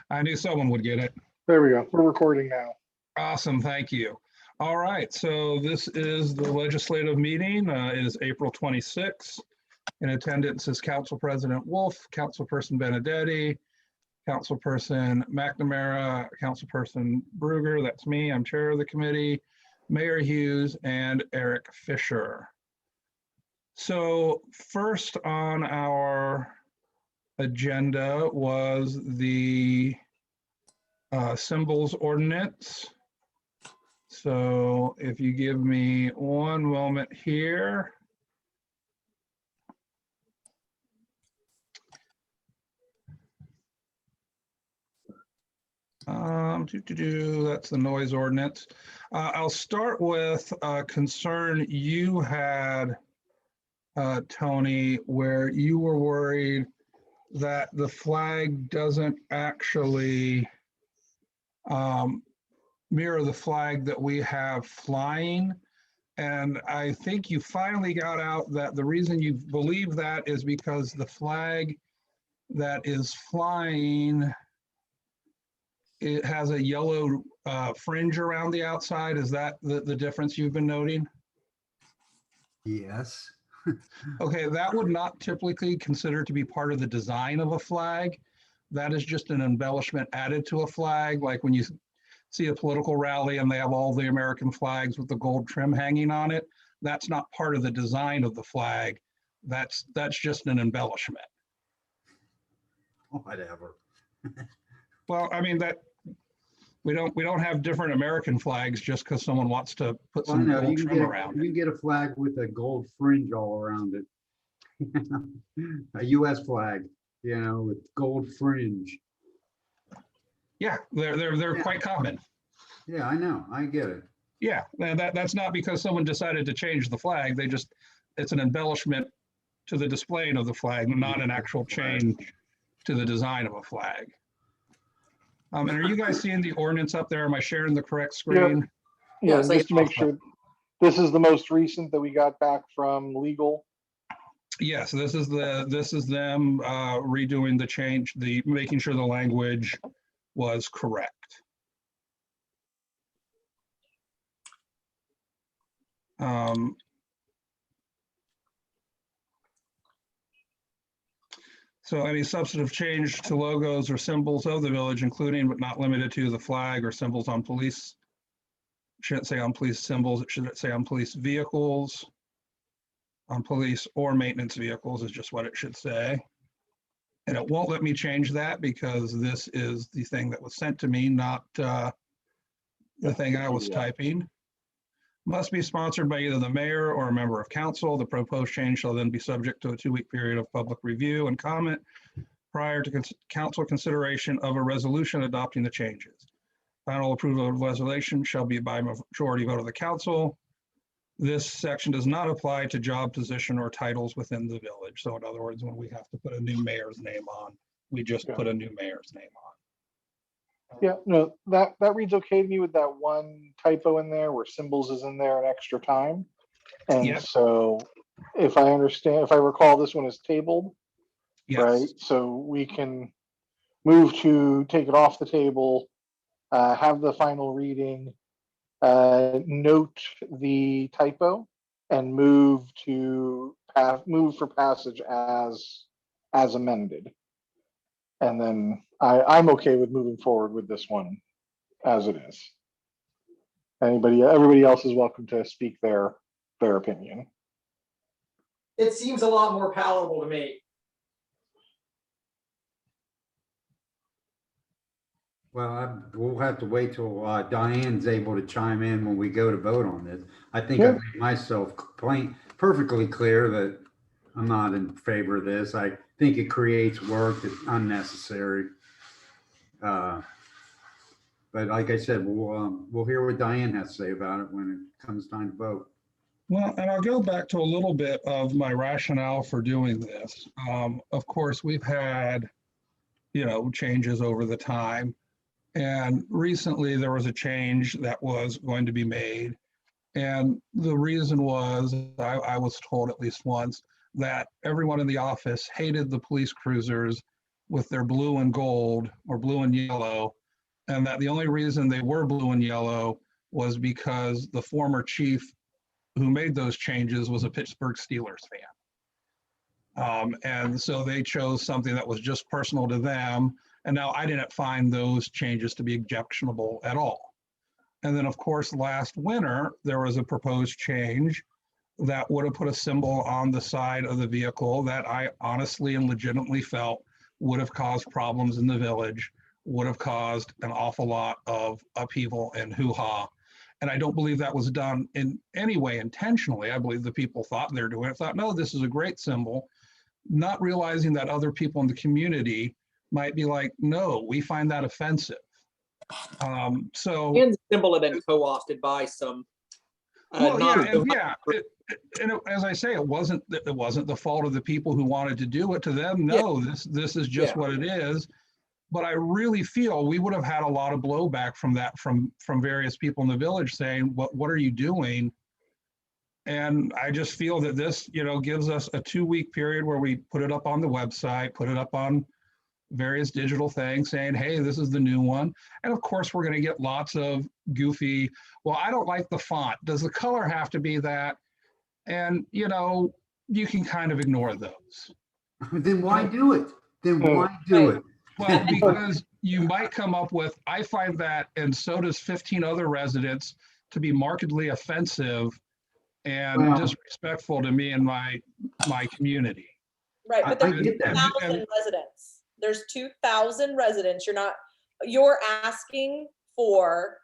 I knew someone would get it. There we go. We're recording now. Awesome, thank you. All right, so this is the legislative meeting. It is April 26th. In attendance is Council President Wolf, Councilperson Benedetti, Councilperson McNamara, Councilperson Bruger, that's me, I'm chair of the committee, Mayor Hughes, and Eric Fisher. So first on our agenda was the symbols ordinance. So if you give me one moment here. That's the noise ordinance. I'll start with a concern you had, Tony, where you were worried that the flag doesn't actually mirror the flag that we have flying. And I think you finally got out that the reason you believe that is because the flag that is flying, it has a yellow fringe around the outside. Is that the difference you've been noting? Yes. Okay, that would not typically consider to be part of the design of a flag. That is just an embellishment added to a flag, like when you see a political rally and they have all the American flags with the gold trim hanging on it. That's not part of the design of the flag. That's just an embellishment. Whatever. Well, I mean, that we don't have different American flags just because someone wants to put Well, some no, gold trim around you it. can get a flag with a gold fringe all around it. A US flag, you know, with gold fringe. Yeah, they're quite common. Yeah, I know. I get it. Yeah, and that's not because someone decided to change the flag. It's an embellishment to the displaying of the flag, not an actual change to the design of a flag. And are you guys seeing the ordinance up there? Am I sharing the correct screen? Yeah, it's just to make sure, this is the most recent that we got back from legal. Yes, this is them redoing the change, making sure the language was correct. So any substantive change to logos or symbols of the village, including but not limited to the flag or symbols on police, shouldn't say on police symbols, it should say on police vehicles. On police or maintenance vehicles is just what it should say. And it won't let me change that because this is the thing that was sent to me, not the thing I was typing. Must be sponsored by either the mayor or a member of council. The proposed change shall then be subject to a 2-week period of public review and comment prior to council consideration of a resolution adopting the changes. Final approval of the resolution shall be by majority vote of the council. This section does not apply to job position or titles within the village. So in other words, when we have to put a new mayor's name on, we just put a new mayor's name on. Yeah, no, that reads okay to me with that one typo in there where symbols is in there an extra time. And Yep. so if I recall, this one is tabled, Yes. right? So we can move to take it off the table, have the final reading, note the typo, and move for passage as amended. And then I'm okay with moving forward with this one as it is. Everybody else is welcome to speak their opinion. It seems a lot more palatable to me. Well, we'll have to wait till Diane's able to chime in when we go to vote on this. I think Yeah. I made myself perfectly clear that I'm not in favor of this. I think it creates work that's unnecessary. But like I said, we'll hear what Diane has to say about it when it comes time to vote. Well, and I'll go back to a little bit of my rationale for doing this. Of course, we've had, changes over the time. And recently there was a change that was going to be made. And the reason was, I was told at least once, that everyone in the office hated the police cruisers with their blue and gold or blue and yellow, and that the only reason they were blue and yellow was because the former chief who made those changes was a Pittsburgh Steelers fan. And so they chose something that was just personal to them. And now I didn't find those changes to be objectionable at all. And then, of course, last winter, there was a proposed change that would have put a symbol on the side of the vehicle that I honestly and legitimately felt would have caused problems in the village, would have caused an awful lot of upheaval and hoo-ha. And I don't believe that was done in any way intentionally. I believe the people thought they're doing it, thought, no, this is a great symbol, not realizing that other people in the community might be like, no, we find that offensive. So And the symbol had been co-opted by some. well, not- as I say, it wasn't the fault of the people who wanted to do it. To them, no, this is just Yeah. what it is. But I really feel we would have had a lot of blowback from that from various people in the village saying, what are you doing? And I just feel that this, gives us a 2-week period where we put it up on the website, put it up on various digital things saying, hey, this is the new one. And of course, we're going to get lots of goofy, well, I don't like the font. Does the color have to be that? And, you can kind of ignore those. Then why do it? Then why do it? Well, because you might come up with, I find that, and so does 15 other residents, to be markedly offensive and Well- disrespectful to me and my community. Right, I but there's get that. 2,000 residents. There's 2,000 residents. You're asking for,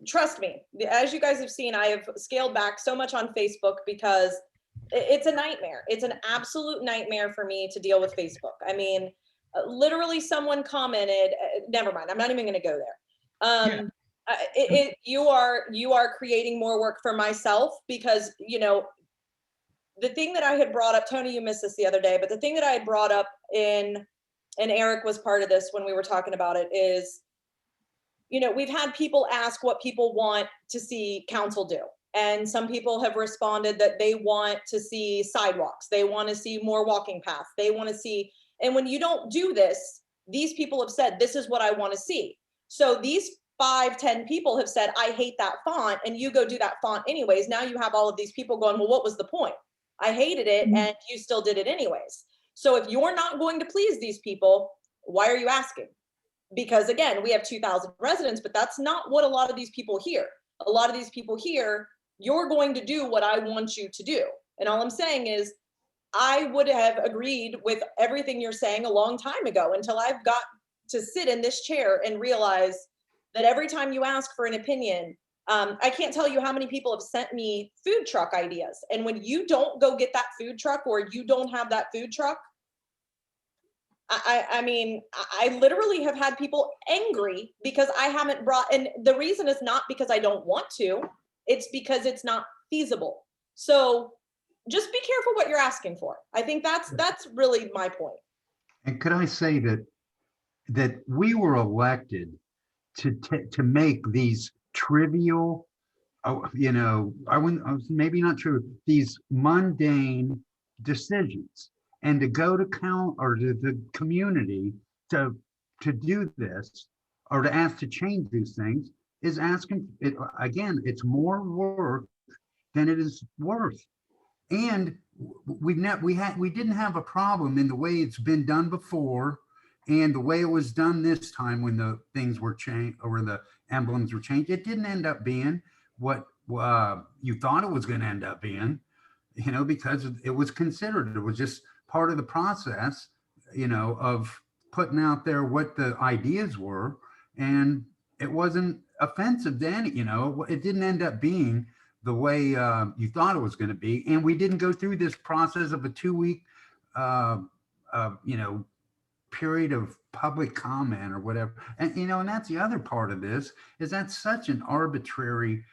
trust me, as you guys have seen, I have scaled back so much on Facebook because it's a nightmare. It's an absolute nightmare for me to deal with Facebook. I mean, literally someone commented, never mind, I'm not even gonna go there. You are creating more work for myself because, the thing that I had brought up, Tony, you missed this the other day, but the thing that I had brought up and Eric was part of this when we were talking about it is, we've had people ask what people want to see council do. And some people have responded that they want to see sidewalks. They want to see more walking paths. They want to see, and when you don't do this, these people have said, this is what I want to see. So these 5-10 people have said, I hate that font, and you go do that font anyways. Now you have all of these people going, well, what was the point? I hated it and you still did it anyways. So if you're not going to please these people, why are you asking? Because again, we have 2,000 residents, but that's not what a lot of these people hear. A lot of these people hear, you're going to do what I want you to do. And all I'm saying is, I would have agreed with everything you're saying a long time ago until I've got to sit in this chair and realize that every time you ask for an opinion, I can't tell you how many people have sent me food truck ideas. And when you don't go get that food truck or you don't have that food truck, I mean, I literally have had people angry because I haven't brought, and the reason is not because I don't want to, it's because it's not feasible. So just be careful what you're asking for. I think that's really my point. And could I say that we were elected to make these trivial, I wouldn't, maybe not true, these mundane decisions, and to go to the community to do this or to ask to change these things is asking it again. It's more work than it is worth. And we didn't have a problem in the way it's been done before and the way it was done this time when the things were changed or the emblems were changed. It didn't end up being what you thought it was going to end up being, because it was considered. It was just part of the process, of putting out there what the ideas were. And it wasn't offensive to any, it didn't end up being the way you thought it was going to be. And we didn't go through this process of a 2-week, period of public comment or whatever. And, and that's the other part of this is that's such an arbitrary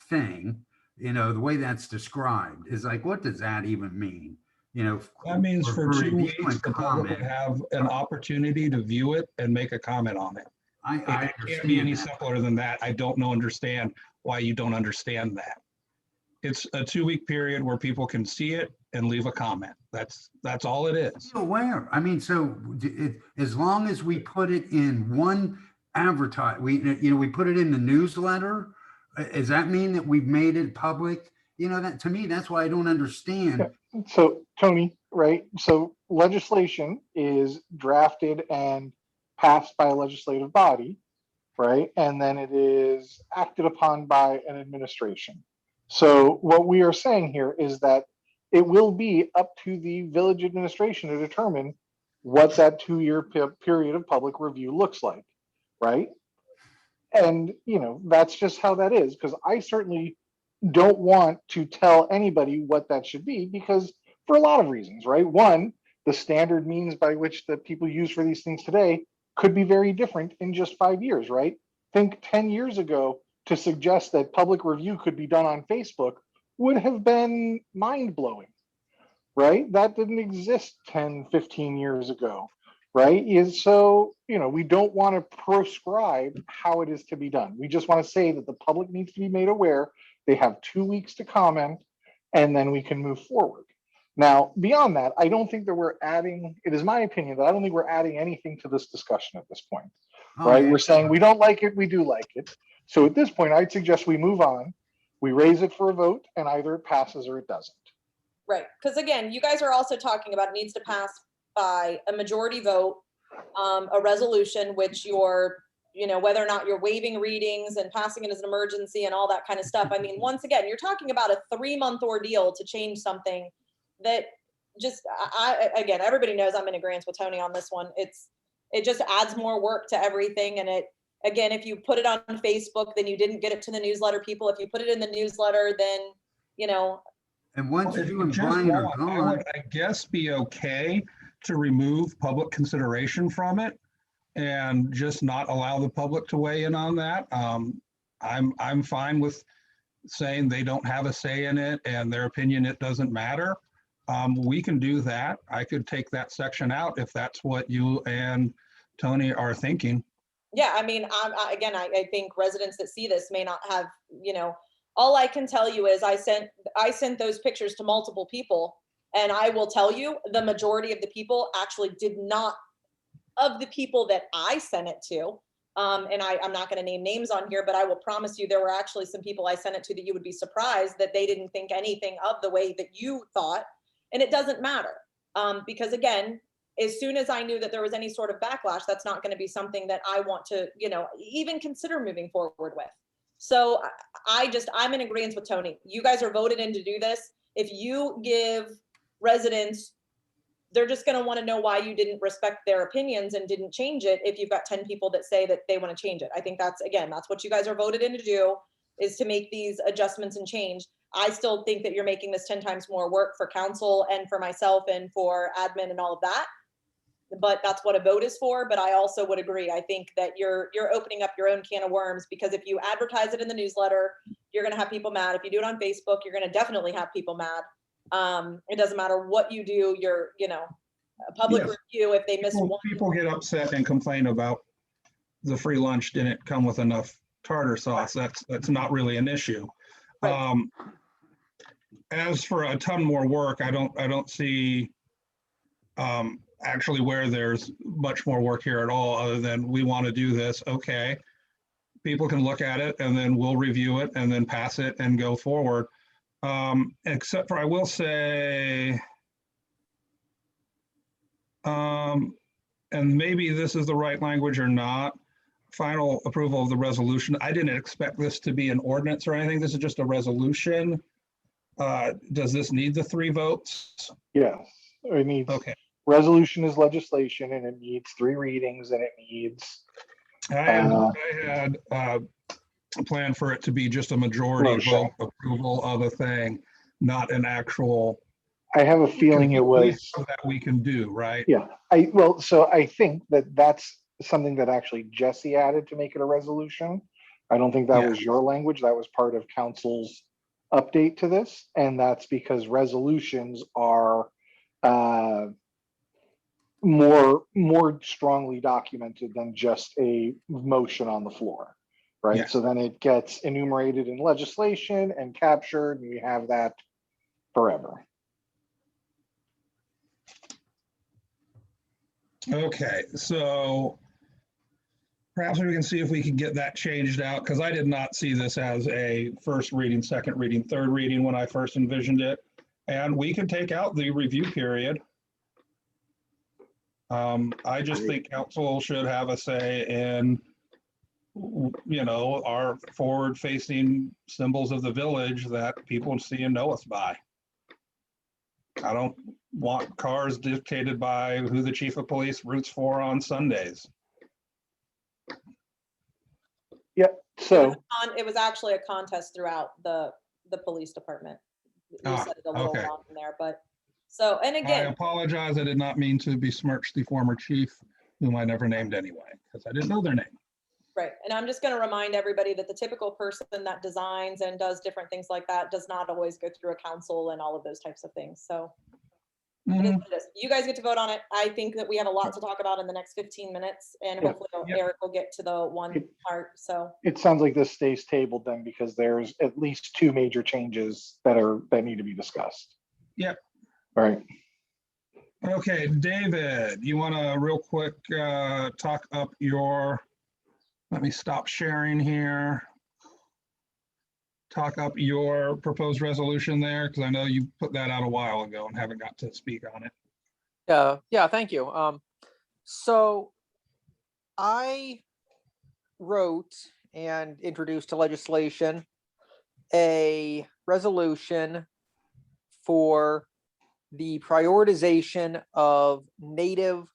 thing, the way that's described is like, what does that even mean? That means for 2 review weeks, and the public comment. would have an opportunity to view it and make a comment on it. I It can't be any understand that. simpler than that. I don't understand why you don't understand that. It's a 2-week period where people can see it and leave a comment. That's all it is. Aware. I mean, so as long as we put it in one we put it in the newsletter, does that mean that we've made it public? That to me, that's why I don't understand. So Tony, right? So legislation is drafted and passed by a legislative body, right? And then it is acted upon by an administration. So what we are saying here is that it will be up to the village administration to determine what that 2-year period of public review looks like, right? And, that's just how that is, because I certainly don't want to tell anybody what that should be, because for a lot of reasons, right? One, the standard means by which that people use for these things today could be very different in just 5 years, right? Think 10 years ago, to suggest that public review could be done on Facebook would have been mind-blowing, right? That didn't exist 10, 15 years ago, right? So, we don't want to prescribe how it is to be done. We just want to say that the public needs to be made aware. They have 2 weeks to comment, and then we can move forward. Now, beyond that, I don't think that we're adding, it is my opinion that I don't think we're adding anything to this discussion at this point, right? We're saying we don't like it, we do like it. So at this point, I'd suggest we move on, we raise it for a vote, and either it passes or it doesn't. Right, because again, you guys are also talking about it needs to pass by a majority vote, a resolution, which you're, whether or not you're waiving readings and passing it as an emergency and all that kind of stuff. I mean, once again, you're talking about a 3-month ordeal to change something that just, again, everybody knows I'm in agreement with Tony on this one. It just adds more work to everything. And again, if you put it on Facebook, then you didn't get it to the newsletter people. If you put it in the newsletter, then, And once If you you and just Brian are want, I gone, would, I guess, be okay to remove public consideration from it and just not allow the public to weigh in on that. I'm fine with saying they don't have a say in it and their opinion, it doesn't matter. We can do that. I could take that section out if that's what you and Tony are thinking. yeah, I mean, I think residents that see this may not have, all I can tell you is I sent those pictures to multiple people, and I will tell you the majority of the people actually did not, of the people that I sent it to, and I'm not going to name names on here, but I will promise you there were actually some people I sent it to that you would be surprised that they didn't think anything of the way that you thought. And it doesn't matter, because again, as soon as I knew that there was any sort of backlash, that's not going to be something that I want to, even consider moving forward with. So I'm in agreement with Tony. You guys are voted in to do this. If you give residents, they're just going to want to know why you didn't respect their opinions and didn't change it. If you've got 10 people that say that they want to change it, I think that's what you guys are voted in to do, is to make these adjustments and change. I still think that you're making this 10 times more work for council and for myself and for admin and all of that. But that's what a vote is for. But I also would agree. I think that you're opening up your own can of worms, because if you advertise it in the newsletter, you're going to have people mad. If you do it on Facebook, you're going to definitely have people mad. It doesn't matter what you do. You're, a public Yes. review, if they miss one. People get upset and complain about the free lunch didn't come with enough tartar sauce. That's not really an issue. Right. As for a ton more work, I don't see actually where there's much more work here at all, other than we want to do this. Okay. People can look at it and then we'll review it and then pass it and go forward. Except for, I will say, and maybe this is the right language or not, final approval of the resolution. I didn't expect this to be an ordinance or anything. This is just a resolution. Does this need the 3 votes? Yes, it needs, Okay. resolution is legislation, and it needs 3 readings, and it needs, I had a plan for it to be just a majority Motion. vote approval of a thing, not an actual. I have a feeling it was, That we can do, right? yeah, so I think that that's something that actually Jesse added to make it a resolution. I don't think that Yeah. was your language. That was part of council's update to this. And that's because resolutions are more strongly documented than just a motion on the floor, right? Yeah. So then it gets enumerated in legislation and captured, and we have that forever. Okay, so perhaps we can see if we can get that changed out, because I did not see this as a first reading, second reading, third reading when I first envisioned it. And we can take out the review period. I just think council should have a say in, you know, our forward-facing symbols of the village that people see and know us by. I don't want cars dictated by who the chief of police roots for on Sundays. Yep, so, It was actually a contest throughout the police department. You Ah, said it a little okay. wrong in there, but, so, and I again, apologize. I did not mean to besmirch the former chief, whom I never named anyway, because I didn't know their name. right, and I'm just gonna remind everybody that the typical person that designs and does different things like that does not always go through a council and all of those types of things, so. It is Mhm. what it is. You guys get to vote on it. I think that we have a lot to talk about in the next 15 minutes, and Yeah. hopefully Yep. Eric will get to the one part, so. it sounds like this stays tabled then, because there's at least two major changes that need to be discussed. Yep. All right, Okay, David, you want to real quick talk up your, let me stop sharing here. Talk up your proposed resolution there, because I know you put that out a while ago and haven't got to speak on it. Yeah, thank you. So I wrote and introduced to legislation a resolution for the prioritization of native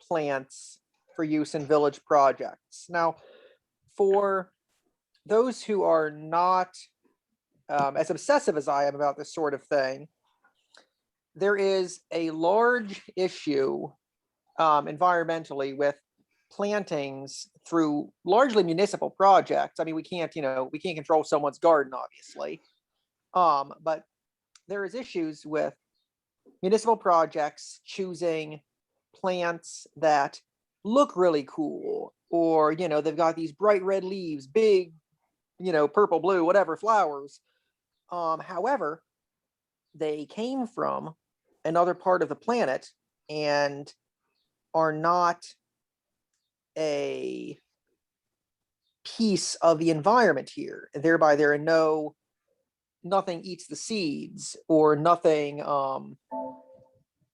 plants for use in village projects. Now, for those who are not as obsessive as I am about this sort of thing, there is a large issue environmentally with plantings through largely municipal projects. I mean, we can't control someone's garden, obviously. But there is issues with municipal projects choosing plants that look really cool, or, they've got these bright red leaves, big, purple, blue, whatever flowers. However, they came from another part of the planet and are not a piece of the environment here. Thereby, there are nothing eats the seeds, or nothing.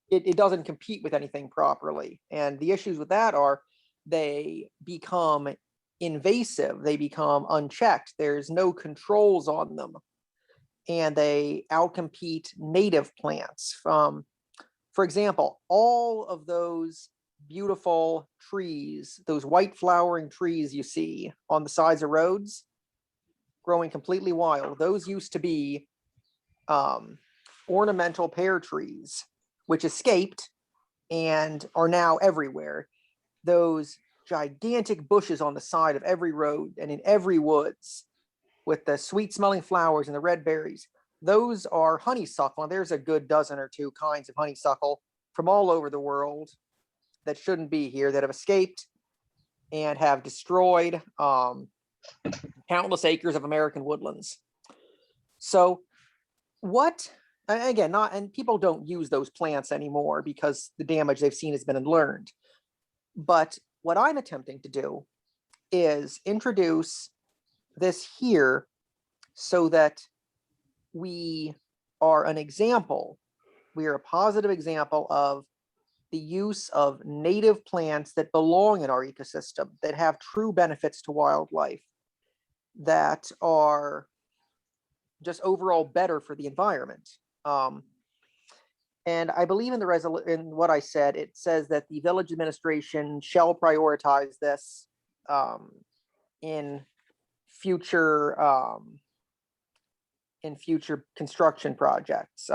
It doesn't compete with anything properly. And the issues with that are they become invasive. They become unchecked. There's no controls on them, and they outcompete native plants. For example, all of those beautiful trees, those white flowering trees you see on the sides of roads, growing completely wild, those used to be ornamental pear trees, which escaped and are now everywhere. Those gigantic bushes on the side of every road and in every woods, with the sweet smelling flowers and the red berries, those are honeysuckle. And there's a good dozen or two kinds of honeysuckle from all over the world that shouldn't be here, that have escaped and have destroyed countless acres of American woodlands. So and people don't use those plants anymore because the damage they've seen has been learned. But what I'm attempting to do is introduce this here so that we are an example. We are a positive example of the use of native plants that belong in our ecosystem, that have true benefits to wildlife, that are just overall better for the environment. And I believe in in what I said. It says that the village administration shall prioritize this in future construction projects,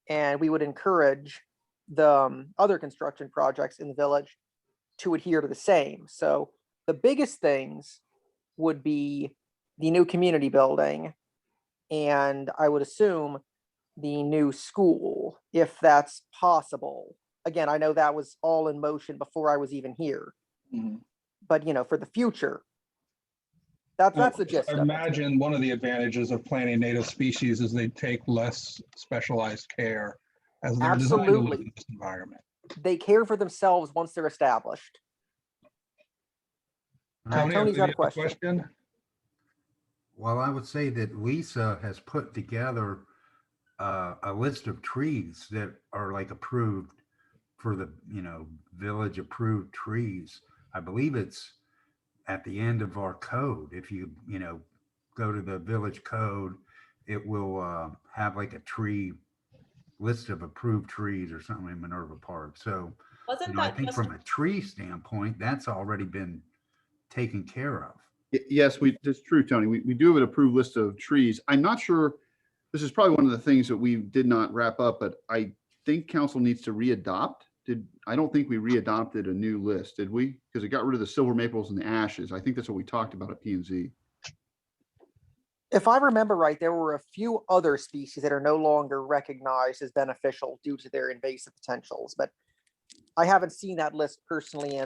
and we would encourage the other construction projects in the village to adhere to the same. So the biggest things would be the new community building, and I would assume the new school, if that's possible. Again, I know that was all in motion before I was even here. Mhm. But for the future, That's the gist I of it. imagine one of the advantages of planting native species is they take less specialized care as they're designed to live Absolutely. in this environment. They care for themselves once they're established. Tony, Tony's have got a you have question. Well, I would say that Lisa has put together a list of trees that are like approved for the, village approved trees. I believe it's at the end of our code. If you, go to the village code, it will have like a tree list of approved trees or something in Minerva Park. So, Wasn't I that think just, from a tree standpoint, that's already been taken care of. Yes, that's true, Tony. We do have an approved list of trees. I'm not sure, this is probably one of the things that we did not wrap up, but I think council needs to re-adopt. I don't think we re-adopted a new list, did we? Because it got rid of the silver maples and the ashes. I think that's what we talked about at P and Z. If I remember right, there were a few other species that are no longer recognized as beneficial due to their invasive potentials, but I haven't seen that list personally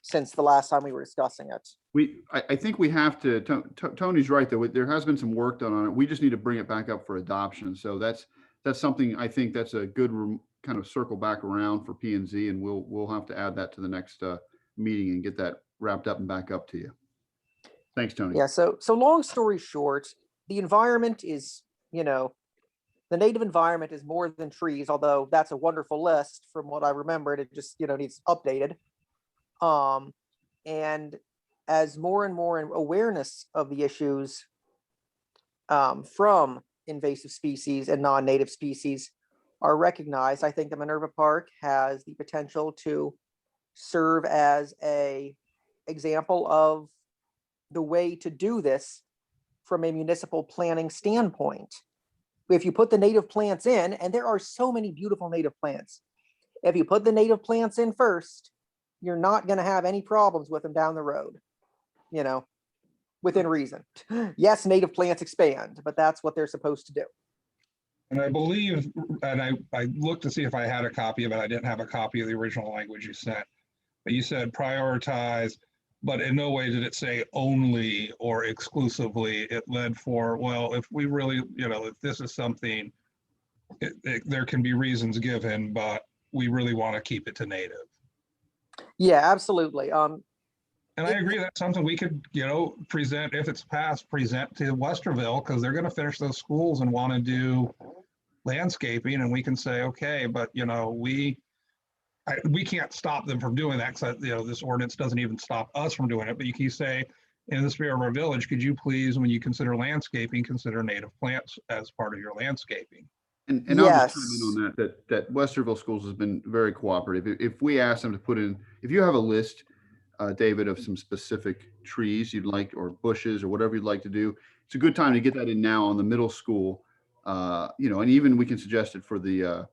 since the last time we were discussing it. I think we have to, Tony's right, though. There has been some work done on it. We just need to bring it back up for adoption. So that's something, I think that's a good kind of circle back around for P and Z, and we'll have to add that to the next meeting and get that wrapped up and back up to you. Thanks, Tony. Yeah, so long story short, the environment is, the native environment is more than trees, although that's a wonderful list from what I remembered. It just, needs updated. And as more and more awareness of the issues from invasive species and non-native species are recognized, I think the Minerva Park has the potential to serve as a example of the way to do this from a municipal planning standpoint. If you put the native plants in, and there are so many beautiful native plants, if you put the native plants in first, you're not going to have any problems with them down the road, within reason. Yes, native plants expand, but that's what they're supposed to do. And I believe, and I looked to see if I had a copy of it. I didn't have a copy of the original language you sent. But you said prioritize, but in no way did it say only or exclusively. It led for, well, if we really, if this is something, there can be reasons given, but we really want to keep it to native. Yeah, absolutely. And I agree that's something we could, present, if it's passed, present to Westerville, because they're going to finish those schools and want to do landscaping, and we can say, okay, but we can't stop them from doing that, because this ordinance doesn't even stop us from doing it. But you can say, in the spirit of our village, could you please, when you consider landscaping, consider native plants as part of your landscaping? And I'll just chime in on that Westerville Schools has been very cooperative. If we ask them to put in, if you have a list, David, of some specific trees you'd like, or bushes, or whatever you'd like to do, it's a good time to get that in now on the middle school. And even we can suggest it for the,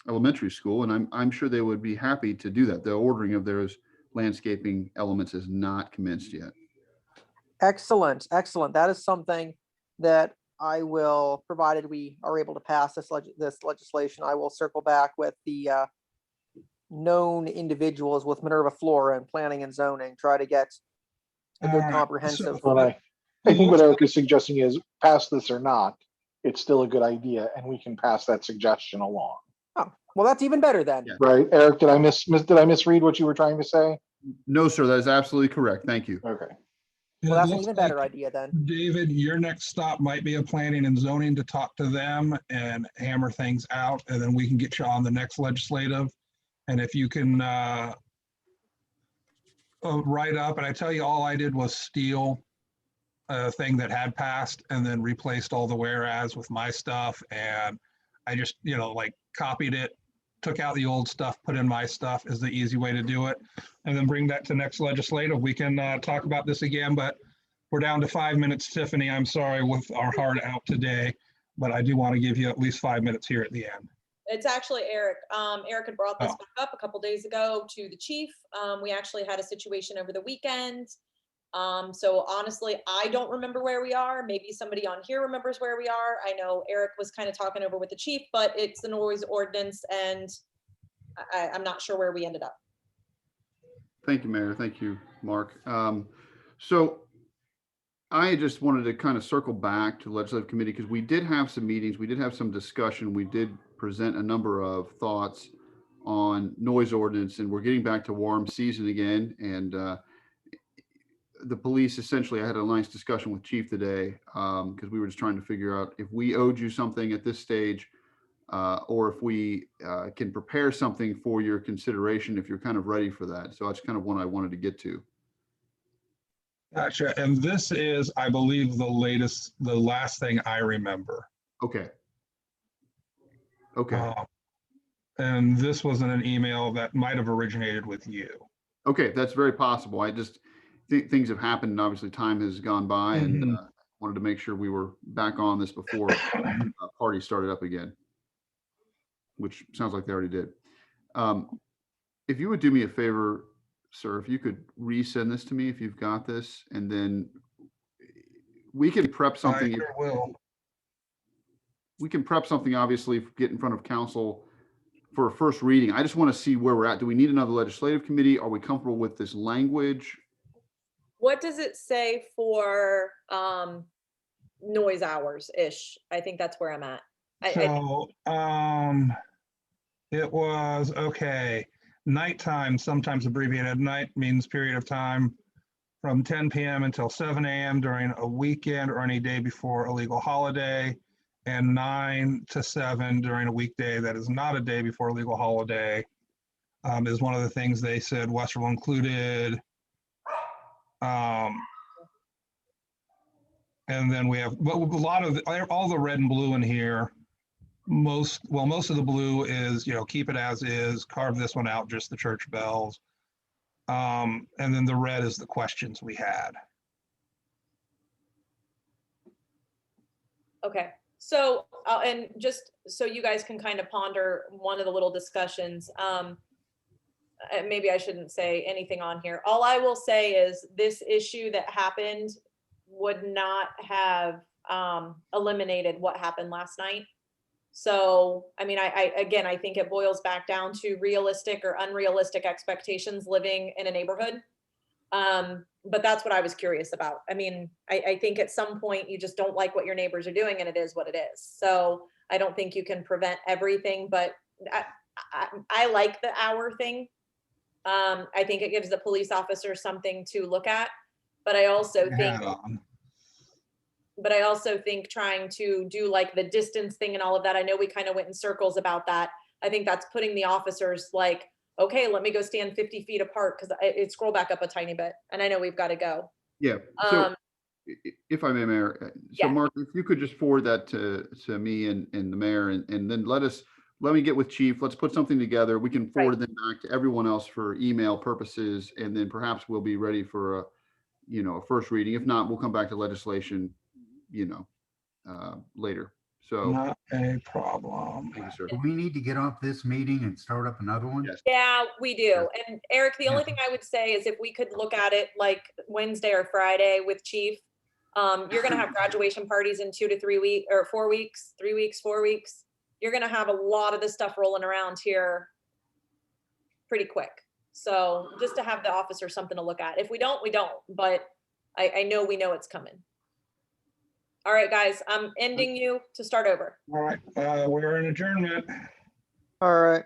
elementary school, and I'm sure they would be happy to do that. The ordering of those landscaping elements is not commenced yet. Excellent. That is something that I will, provided we are able to pass this legislation, I will circle back with the known individuals with Minerva Flora and planning and zoning, try to get a good All right, comprehensive. Well, I think what Eric is suggesting is pass this or not, it's still a good idea, and we can pass that suggestion along. Oh, well, that's even better then. Yeah. Right, Eric, did I misread what you were trying to say? No, sir, that is absolutely correct. Thank you. Okay. Well, It that's an looks even better like, idea then. David, your next stop might be a planning and zoning to talk to them and hammer things out, and then we can get you on the next legislative. And if you can write up, and I tell you, all I did was steal a thing that had passed and then replaced all the whereas with my stuff. And I just, copied it, took out the old stuff, put in my stuff is the easy way to do it. And then bring that to next legislative. We can talk about this again, but we're down to 5 minutes, Tiffany. I'm sorry with our heart out today, but I do want to give you at least 5 minutes here at the end. it's actually Eric. Eric had brought this Oh. back up a couple days ago to the chief. We actually had a situation over the weekend. So honestly, I don't remember where we are. Maybe somebody on here remembers where we are. I know Eric was kind of talking over with the chief, but it's the noise ordinance, and I'm not sure where we ended up. Thank you, Mayor. Thank you, Mark. So I just wanted to kind of circle back to the legislative committee because we did have some meetings, we did have some discussion, we did present a number of thoughts on noise ordinance, and we're getting back to warm season again. And the police, essentially, I had a nice discussion with Chief today because we were just trying to figure out if we owed you something at this stage, or if we can prepare something for your consideration if you're kind of ready for that. So that's kind of what I wanted to get to. Gotcha. And this is, I believe, the last thing I remember. Okay. Okay. And this was in an email that might have originated with you. Okay, that's very possible. I just think things have happened and obviously time has gone by and Mhm. wanted to make sure we were back on this before party started up again, which sounds like they already did. If you would do me a favor, sir, if you could resend this to me, if you've got this, and then we can prep I something. sure will. We can prep something, obviously, get in front of council for a first reading. I just want to see where we're at. Do we need another legislative committee? Are we comfortable with this language? What does it say for noise hours-ish? I think that's where I'm at. So, it was, okay, nighttime, sometimes abbreviated night means period of time from 10 PM until 7 AM during a weekend or any day before a legal holiday, and 9 to 7 during a weekday that is not a day before a legal holiday, is one of the things they said, Westerville included. And then we have, but a lot of, all the red and blue in here, most of the blue is, keep it as is, carve this one out, just the church bells. And then the red is the questions we had. Okay, so, and just so you guys can kind of ponder one of the little discussions, maybe I shouldn't say anything on here. All I will say is this issue that happened would not have eliminated what happened last night. So, I mean, I think it boils back down to realistic or unrealistic expectations living in a neighborhood. But that's what I was curious about. I mean, I think at some point you just don't like what your neighbors are doing and it is what it is. So I don't think you can prevent everything, but I like the hour thing. I think it gives the police officer something to look at, but I also think trying to do like the distance thing and all of that, I know we kind of went in circles about that. I think that's putting the officers like, okay, let me go stand 50 feet apart because it scroll back up a tiny bit. And I know we've got to go. Yeah. So if I may, Mayor, so Yeah. Mark, if you could just forward that to me and the mayor, and then let me get with Chief. Let's put something together. We can forward them back to everyone else for email purposes. And then perhaps we'll be ready for a first reading. If not, we'll come back to legislation, later. So Not a problem. thank you, sir. Do we need to get off this meeting and start up another one? Yes. Yeah, we do. And Eric, the only thing I would say is if we could look at it like Wednesday or Friday with Chief, you're going to have graduation parties in 2 to 3 weeks or 4 weeks, 3 weeks, 4 weeks. You're going to have a lot of this stuff rolling around here pretty quick. So just to have the officer something to look at. If we don't, we don't. But I know we know it's coming. All right, guys, I'm ending you to start over. All right, we're in adjournment. All right.